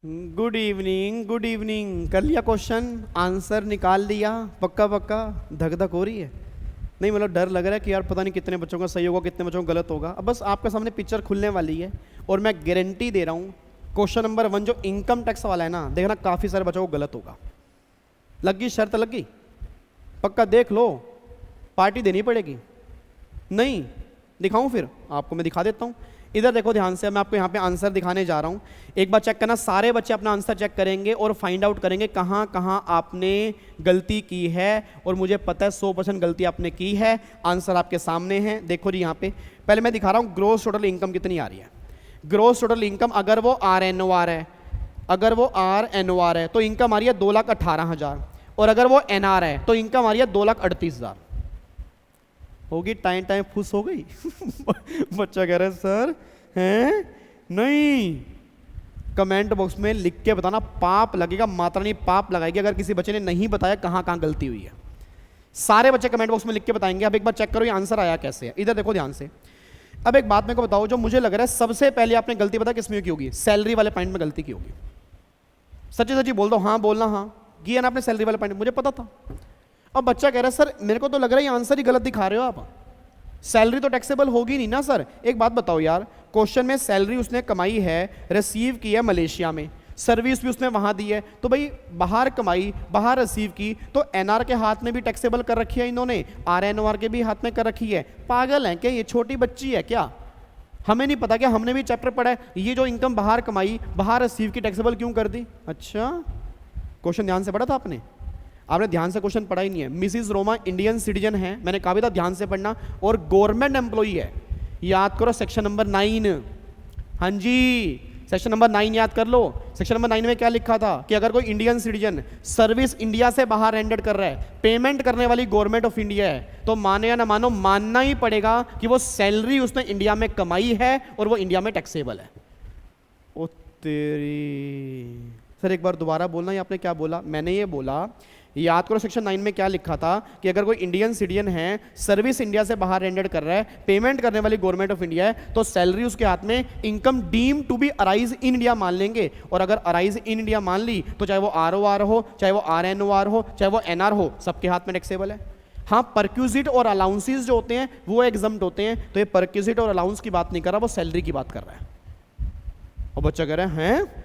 Good evening, good evening. कर लिया question answer निकाल लिया? पक्का पक्का धक धक हो रही है? नहीं मतलब डर लग रहा है कि यार पता नहीं कितने बच्चों का सही होगा, कितने बच्चों का गलत होगा। अब बस आपके सामने पिक्चर खुलने वाली है और मैं गारंटी दे रहा हूँ क्वेश्चन नंबर 1 जो इनकम टैक्स वाला है ना, देखना काफ़ी सारे बच्चों को गलत होगा। लग गई शर्त? लग गई? पक्का देख लो, पार्टी देनी पड़ेगी। नहीं दिखाऊं? फिर आपको मैं दिखा देता हूँ। इधर देखो ध्यान से, मैं आपको यहाँ पे आंसर दिखाने जा रहा हूँ। एक बार चेक करना, सारे बच्चे अपना आंसर चेक करेंगे और फाइंड आउट करेंगे कहाँ कहाँ आपने गलती की है। और मुझे पता है 100% गलती आपने की है। आंसर आपके सामने है, देखो जी। यहाँ पे पहले मैं दिखा रहा हूँ ग्रोस टोटल इनकम कितनी आ रही है। ग्रोस टोटल इनकम अगर वो RNOR है, अगर वो RNOR है तो इनकम आ रही है 2,18,000। और अगर वो NR है तो इनकम आ रही है 2,38,000। होगी? टाइम टाइम फुस हो गई। बच्चा कह रहे सर हैं? नहीं, कमेंट बॉक्स में लिख के बताना। पाप लगेगा, माता रानी पाप लगाएगी अगर किसी बच्चे ने नहीं बताया कहाँ कहाँ गलती हुई है। सारे बच्चे कमेंट बॉक्स में लिख के बताएंगे। अब एक बार चेक करो ये आंसर आया कैसे है। इधर देखो ध्यान से। अब एक बात मेरे को बताओ, जो मुझे लग रहा है सबसे पहले आपने गलती पता किसमें की होगी? सैलरी वाले पॉइंट में गलती की होगी। सच्ची सच्ची बोल दो, हाँ बोलना। हाँ किया ना आपने सैलरी वाले पॉइंट, मुझे पता था। अब बच्चा कह रहा है सर मेरे को तो लग रहा है ये आंसर ही गलत दिखा रहे हो आप। सैलरी तो टैक्सेबल होगी नहीं ना सर। एक बात बताओ यार, क्वेश्चन में सैलरी उसने कमाई है, रिसीव की है मलेशिया में, सर्विस भी उसने वहां दी है, तो भाई बाहर कमाई बाहर रिसीव की तो NR के हाथ में भी टैक्सेबल कर रखी है इन्होंने, RNOR के भी हाथ में कर रखी है। पागल है क्या? ये छोटी बच्ची है क्या? हमें नहीं पता क्या? हमने भी चैप्टर पढ़ा है, ये जो इनकम बाहर कमाई बाहर रिसीव की टैक्सेबल क्यों कर दी? अच्छा क्वेश्चन ध्यान से पढ़ा था आपने? आपने ध्यान से क्वेश्चन पढ़ा ही नहीं है। मिसिस रोमा इंडियन सिटीजन है, मैंने कहा भी था ध्यान से पढ़ना, और गवर्नमेंट एम्प्लॉई है। याद करो सेक्शन नंबर 9। हाँ जी, सेक्शन नंबर 9 याद कर लो। सेक्शन नंबर 9 में क्या लिखा था कि अगर कोई इंडियन सिटीजन सर्विस इंडिया से बाहर रेंडर कर रहा है, पेमेंट करने वाली गवर्नमेंट ऑफ इंडिया है, तो माने या ना मानो मानना ही पड़ेगा कि वो सैलरी उसने इंडिया में कमाई है और वो इंडिया में टैक्सेबल है। ओ तेरी सर, एक बार दोबारा बोलना, ये आपने क्या बोला? मैंने ये बोला, याद करो सेक्शन 9 में क्या लिखा था कि अगर कोई इंडियन सिटीजन है, सर्विस इंडिया से बाहर रेंडर कर रहा है, पेमेंट करने वाली गवर्नमेंट ऑफ इंडिया है, तो सैलरी उसके हाथ में income deem to be arise in India मान लेंगे। और अगर अराइज इन इंडिया मान ली तो चाहे वो ROR हो, चाहे वो RNOR हो, चाहे वो NR हो, सबके हाथ में टैक्सेबल है। हाँ, परक्यूजिट और अलाउंसेस जो होते हैं वो एग्जम्प्ट होते हैं। तो ये परक्यूजिट और अलाउंस की बात नहीं कर रहा, वो सैलरी की बात कर रहा है। और बच्चा कह रहे हैं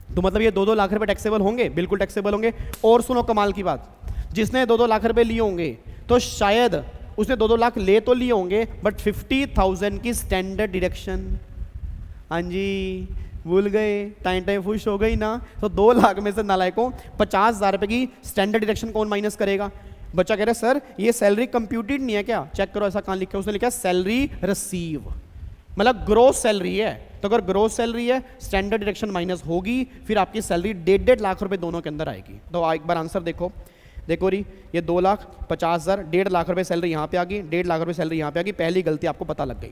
तो मतलब ये 2-2 लाख रुपए टैक्सेबल होंगे? बिल्कुल टैक्सेबल होंगे। और सुनो कमाल की बात, जिसने 2-2 लाख रुपए लिए होंगे तो शायद उसने 2-2 लाख ले तो लिए होंगे, बट 50,000 की स्टैंडर्ड डिडक्शन। हाँ जी, भूल गए? टाइम टाइम खुश हो गई ना? तो 2 लाख में से नालायकों 50,000 रुपए की स्टैंडर्ड डिडक्शन कौन माइनस करेगा? बच्चा कह रहा है सर ये सैलरी कंप्यूटेड नहीं है क्या? चेक करो ऐसा कहाँ लिखा है। उसने लिखा है सैलरी रिसीव, मतलब ग्रोस सैलरी है। तो अगर ग्रोस सैलरी है, स्टैंडर्ड डिडक्शन माइनस होगी, फिर आपकी सैलरी 1.5 लाख रुपए दोनों के अंदर आएगी। तो एक बार आंसर देखो, देखो री, ये 2,50,000, 1.5 लाख रुपए सैलरी यहाँ पे आ गई, 1.5 लाख रुपए सैलरी यहाँ पे आ गई। पहली गलती आपको पता लग गई।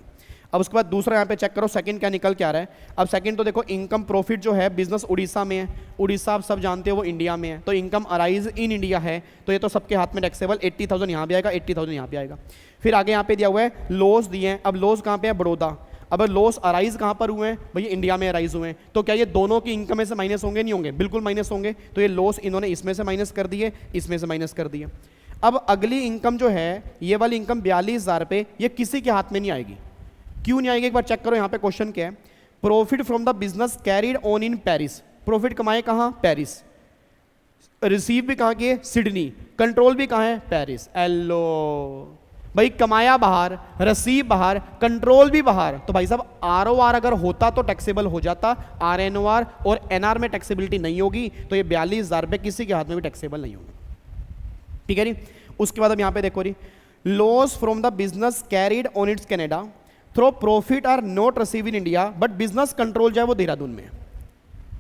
अब उसके बाद दूसरा यहाँ पे चेक करो सेकंड क्या निकल के आ रहा है। अब सेकंड तो देखो, इनकम प्रॉफिट जो है बिजनेस उड़ीसा में है, उड़ीसा आप सब जानते हो वो इंडिया में है, तो इनकम अराइज इन इंडिया है, तो ये तो सबके हाथ में टैक्सेबल। 80,000 यहाँ भी आएगा, 80,000 यहाँ भी आएगा। फिर आगे यहाँ पे दिया हुआ है लॉस दिए हैं। अब लॉस कहाँ पे है? बड़ौदा। अब लॉस अराइज कहाँ पर हुए हैं? भैया इंडिया में अराइज हुए हैं। तो क्या ये दोनों की इनकम में से माइनस होंगे? नहीं होंगे, बिल्कुल माइनस होंगे। तो ये लॉस इन्होंने इसमें से माइनस कर दिए, इसमें से माइनस कर दिए। अब अगली इनकम जो है, ये वाली इनकम 42,000 रुपये, ये किसी के हाथ में नहीं आएगी। क्यों नहीं आएगी? एक बार चेक करो यहाँ पे क्वेश्चन क्या है। Profit from the business carried on in Paris. Profit कमाए कहाँ? पेरिस। रिसीव भी कहाँ की है? सिडनी। कंट्रोल भी कहाँ है? पेरिस। एलो भाई, कमाया बाहर, रसीब बाहर, कंट्रोल भी बाहर। तो भाई साहब ROR अगर होता तो टैक्सेबल हो जाता, RNOR और NR में टैक्सेबिलिटी नहीं होगी, तो ये 42,000 रुपये किसी के हाथ में भी टैक्सेबल नहीं होंगे। ठीक है नी? उसके बाद अब यहाँ पे देखो री, loss from the business carried on its Canada through profit are not receive in India, but business control जो है वो देहरादून में है।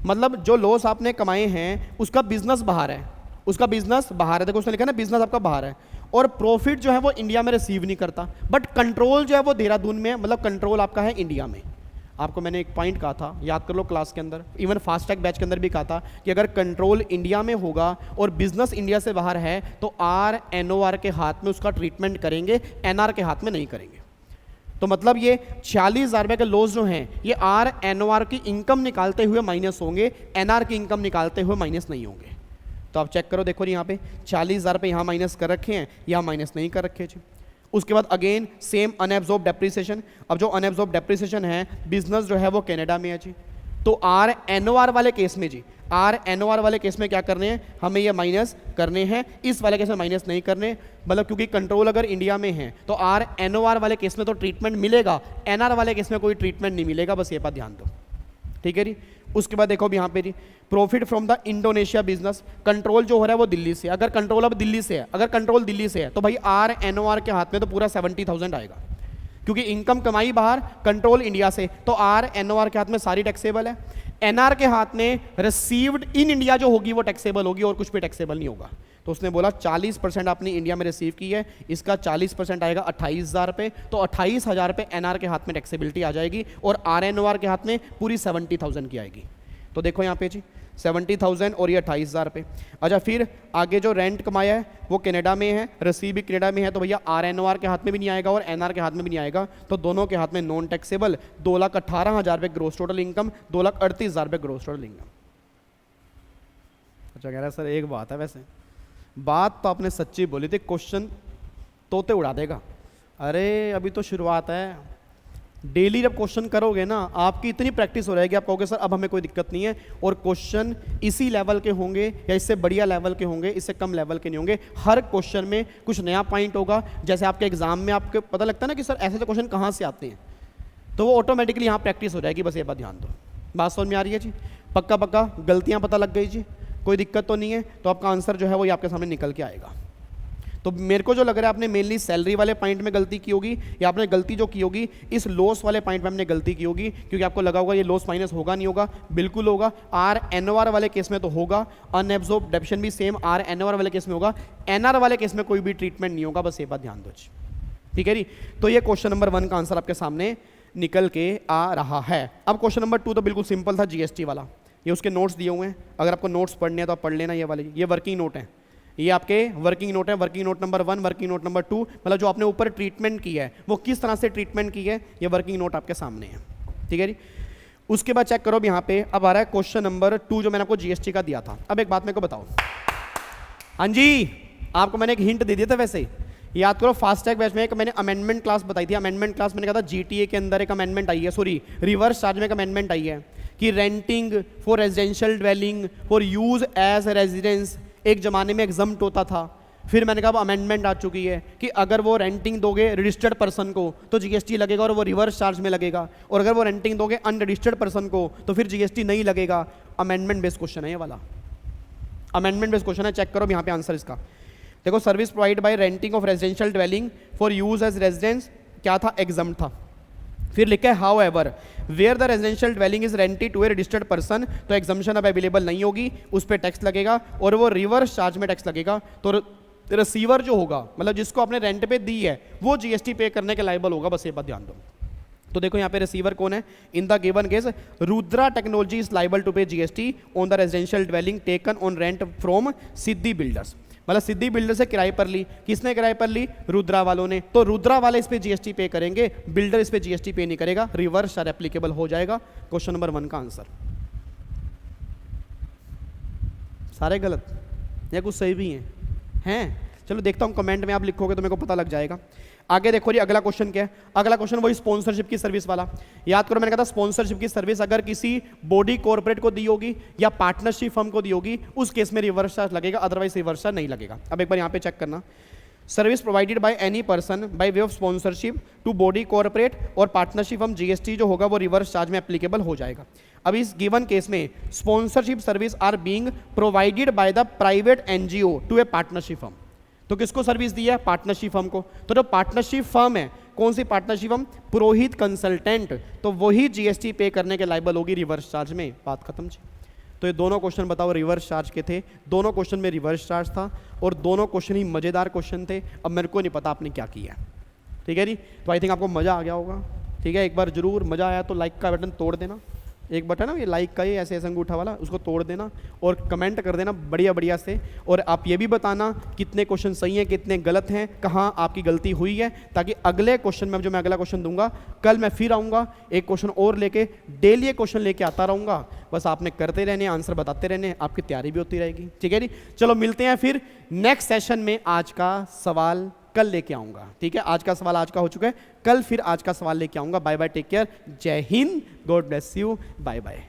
मतलब जो लॉस आपने कमाए हैं उसका बिजनेस बाहर है, उसका बिजनेस बाहर है। देखो उसने लिखा है ना, बिजनेस आपका बाहर है, और प्रॉफिट जो है वो इंडिया में रिसीव नहीं करता, बट कंट्रोल जो है वो देहरादून में है, मतलब कंट्रोल आपका है इंडिया में। आपको मैंने एक पॉइंट कहा था, याद कर लो क्लास के अंदर, इवन फास्ट टैग बैच के अंदर भी कहा था कि अगर कंट्रोल इंडिया में होगा और बिजनेस इंडिया से बाहर है तो RNOR के हाथ में उसका ट्रीटमेंट करेंगे, NR के हाथ में नहीं करेंगे। तो मतलब ये 46,000 रुपये के लॉस जो हैं ये आर एनओआर की इनकम निकालते हुए माइनस होंगे, एनआर की इनकम निकालते हुए माइनस नहीं होंगे। तो आप चेक करो, देखो जी यहाँ पे 40,000 रुपये यहाँ माइनस कर रखे हैं, यहाँ माइनस नहीं कर रखे जी। उसके बाद अगेन सेम अनएब्जॉर्ब डेप्रिसिएशन। अब जो अनएब्जॉर्ब डेप्रिसिएशन है, बिजनेस जो है वो कनाडा में है जी, तो आर एनओआर वाले केस में जी, आर एनओआर वाले केस में क्या करने हैं, हमें ये माइनस करने हैं, इस वाले केस में माइनस नहीं करने, मतलब क्योंकि कंट्रोल अगर इंडिया में है तो आर एनओआर वाले केस में तो ट्रीटमेंट मिलेगा, एनआर वाले केस में कोई ट्रीटमेंट नहीं मिलेगा, बस ये बात ध्यान दो, ठीक है जी। उसके बाद देखो यहाँ पे जी profit from the Indonesia business, control जो हो रहा है वो दिल्ली से, अगर कंट्रोल अब दिल्ली से है, अगर कंट्रोल दिल्ली से है तो भाई आर एनओआर के हाथ में तो पूरा 70,000 आएगा, क्योंकि इनकम कमाई बाहर, कंट्रोल इंडिया से, तो आर एनओआर के हाथ में सारी टैक्सेबल है। एनआर के हाथ में रिसीव्ड इन इंडिया जो होगी वो टैक्सेबल होगी और कुछ भी टैक्सेबल नहीं होगा। तो उसने बोला 40% आपने इंडिया में रिसीव की है, इसका 40% आएगा 28,000 रुपये, तो 28,000 रुपये एनआर के हाथ में टैक्सेबिलिटी आ जाएगी और आर एनओआर के हाथ में पूरी 70,000 की आएगी। तो देखो यहाँ पे जी 70,000 और ये 28,000 रुपये। अच्छा फिर आगे जो रेंट कमाया है वो कनाडा में है, रिसीव भी कनाडा में है, तो भैया आर एनओआर के हाथ में भी नहीं आएगा और एनआर के हाथ में भी नहीं आएगा, तो दोनों के हाथ में नॉन टैक्सेबल 2,18,000 रुपये ग्रोस टोटल इनकम, 2,38,000 रुपये ग्रोस टोटल इनकम। अच्छा कह रहा है सर एक बात है, वैसे बात तो आपने सच्ची बोली थी, क्वेश्चन तोते उड़ा देगा। अरे अभी तो शुरुआत है, डेली जब क्वेश्चन करोगे ना आपकी इतनी प्रैक्टिस हो जाएगी, आप कहोगे सर अब हमें कोई दिक्कत नहीं है, और क्वेश्चन इसी लेवल के होंगे या इससे बढ़िया लेवल के होंगे, इससे कम लेवल के नहीं होंगे। हर क्वेश्चन में कुछ नया पॉइंट होगा। जैसे आपके एग्जाम में आपको पता लगता है ना कि सर ऐसे तो क्वेश्चन कहाँ से आते हैं, तो वो ऑटोमेटिकली यहाँ प्रैक्टिस हो जाएगी। बस ये बात ध्यान दो। बात समझ में आ रही है जी? पक्का पक्का गलतियाँ पता लग गई जी, कोई दिक्कत तो नहीं है। तो आपका आंसर जो है वो ये आपके सामने निकल के आएगा। तो मेरे को जो लग रहा है आपने मेनली सैलरी वाले पॉइंट में गलती की होगी, या आपने गलती जो की होगी इस लॉस वाले पॉइंट में हमने गलती की होगी, क्योंकि आपको लगा होगा ये लॉस माइनस होगा नहीं होगा, बिल्कुल होगा। आर एनओआर वाले केस में तो होगा, अनएब्जॉर्ब डेप्रिसिएशन भी सेम आर एनओआर वाले केस में होगा, एनआर वाले केस में कोई भी ट्रीटमेंट नहीं होगा, बस ये बात ध्यान दो। ठीक है जी। तो ये क्वेश्चन नंबर 1 का आंसर आपके सामने निकल के आ रहा है। अब क्वेश्चन नंबर 2 तो बिल्कुल सिंपल था, जीएसटी वाला। ये उसके नोट्स दिए हुए हैं, अगर आपको नोट्स पढ़ने हैं तो आप पढ़ लेना। ये वाले ये वर्किंग नोट है, ये आपके वर्किंग नोट है। Working note number 1, working note number 2, मतलब जो आपने ऊपर ट्रीटमेंट की है वो किस तरह से ट्रीटमेंट की है, ये वर्किंग नोट आपके सामने है। ठीक है जी। उसके बाद चेक करो अब यहाँ पे अब आ रहा है क्वेश्चन नंबर 2 जो मैंने आपको जीएसटी का दिया था। अब एक बात मेरे को बताओ, हाँ जी आपको मैंने एक हिंट दे दिया था, वैसे याद करो फास्टैग बैच में एक मैंने अमेंडमेंट क्लास बताई थी। अमेंडमेंट क्लास मैंने कहा था जीटीए के अंदर एक अमेंडमेंट आई है, सॉरी रिवर्स चार्ज में एक अमेंडमेंट आई है कि renting for residential dwelling for use as residence एक जमाने में एग्जम्प्ट होता था। फिर मैंने कहा अब अमेंडमेंट आ चुकी है कि अगर वो रेंटिंग दोगे रजिस्टर्ड पर्सन को तो जीएसटी लगेगा और वो रिवर्स चार्ज में लगेगा, और अगर वो रेंटिंग दोगे अनरजिस्टर्ड पर्सन को तो फिर जीएसटी नहीं लगेगा। अमेंडमेंट बेस्ड क्वेश्चन है ये वाला, अमेंडमेंट बेस्ड क्वेश्चन है। चेक करो यहाँ पे आंसर इसका। देखो service provide by renting of residential dwelling for use as residence क्या था, एग्जम्प्ट था। फिर लिखा है however where the residential dwelling is rented to a registered person, तो एग्जम्पशन अब अवेलेबल नहीं होगी, उस पर टैक्स लगेगा और वो रिवर्स चार्ज में टैक्स लगेगा। तो रिसीवर जो होगा, मतलब जिसको आपने रेंट पे दी है, वो जीएसटी पे करने के लायबल होगा, बस ये बात ध्यान दो। तो देखो यहाँ पे रिसीवर कौन है, in the given case Rudra technology is liable to pay GST on the residential dwelling taken on rent from Siddhi builders, मतलब सिद्धि बिल्डर से किराए पर ली। किसने किराए पर ली, रुद्रा वालों ने। तो रुद्रा वाले इस पे जीएसटी पे करेंगे, बिल्डर इस पे जीएसटी पे नहीं करेगा, रिवर्स चार्ज एप्लीकेबल हो जाएगा। क्वेश्चन नंबर 1 का आंसर। सारे गलत या कुछ सही भी हैं? चलो देखता हूं कमेंट में आप लिखोगे तो मेरे को पता लग जाएगा। आगे देखो जी अगला क्वेश्चन क्या है। अगला क्वेश्चन वही स्पॉन्सरशिप की सर्विस वाला। याद करो मैंने कहा था स्पॉन्सरशिप की सर्विस अगर किसी बॉडी कॉर्पोरेट को दी होगी या पार्टनरशिप फर्म को दी होगी, उस केस में रिवर्स चार्ज लगेगा, अदरवाइज रिवर्स चार्ज नहीं लगेगा। अब एक बार यहाँ पे चेक करना, service provided by any person by way of sponsorship to body corporate और पार्टनरशिप फर्म, जीएसटी जो होगा वो रिवर्स चार्ज में एप्लीकेबल हो जाएगा। अब इस गिवन केस में sponsorship service are being provided by the private NGO to a partnership firm, तो किसको सर्विस दी है, पार्टनरशिप फर्म को। तो जो पार्टनरशिप फर्म है, कौन सी पार्टनरशिप फर्म, पुरोहित कंसल्टेंट, तो वही जीएसटी पे करने के लायबल होगी रिवर्स चार्ज में। बात खत्म जी। तो ये दोनों क्वेश्चन बताओ रिवर्स चार्ज के थे, दोनों क्वेश्चन में रिवर्स चार्ज था और दोनों क्वेश्चन ही मजेदार क्वेश्चन थे। अब मेरे को नहीं पता आपने क्या किया, ठीक है जी। तो आई थिंक आपको मजा आ गया होगा, ठीक है। एक बार जरूर मजा आया तो लाइक का बटन तोड़ देना, एक बटन है ये लाइक का, ये ऐसे ऐसे अंगूठा वाला, उसको तोड़ देना और कमेंट कर देना बढ़िया बढ़िया से। और आप ये भी बताना कितने क्वेश्चन सही हैं, कितने गलत हैं, कहाँ आपकी गलती हुई है, ताकि अगले क्वेश्चन में जो मैं अगला क्वेश्चन दूंगा कल मैं फिर आऊँगा एक क्वेश्चन और लेके, डेली एक क्वेश्चन लेके आता रहूँगा। बस आपने करते रहने, आंसर बताते रहने, आपकी तैयारी भी होती रहेगी। ठीक है जी, चलो मिलते हैं फिर नेक्स्ट सेशन में। आज का सवाल कल लेके आऊंगा। ठीक है, आज का सवाल आज का हो चुका है, कल फिर आज का सवाल लेके आऊंगा। Bye bye, take care, Jai Hind, God bless you, bye bye.